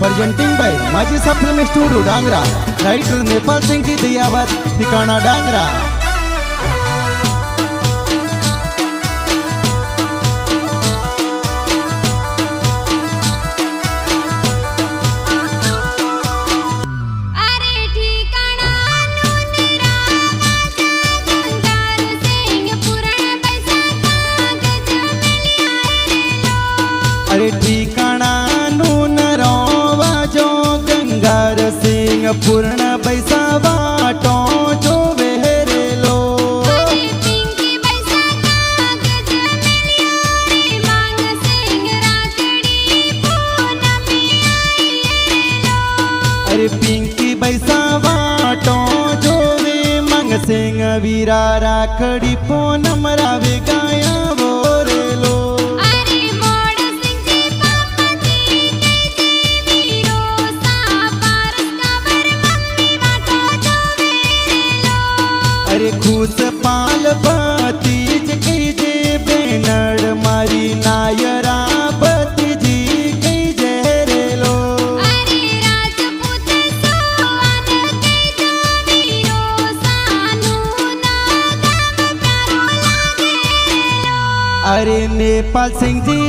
Presenting by माझी सा film studio Dangra, writer Nepal Singh ji Dayawat, ठिकाना डांगरा। अरे ठिकाना नून रोवा जो गंगार सिंह पूर्ण पैसा बाटो जो वेरे लो। अरे पिंकी पैसा बाटो जो वे मंग सिंह वीरा राखड़ी पूनम रावे गाया बोरे लो। अरे खुश पाल भतीज की जे बेनड़ मारी नायरा भतीजी की जे रे लो। अरे नेपाल सिंह जी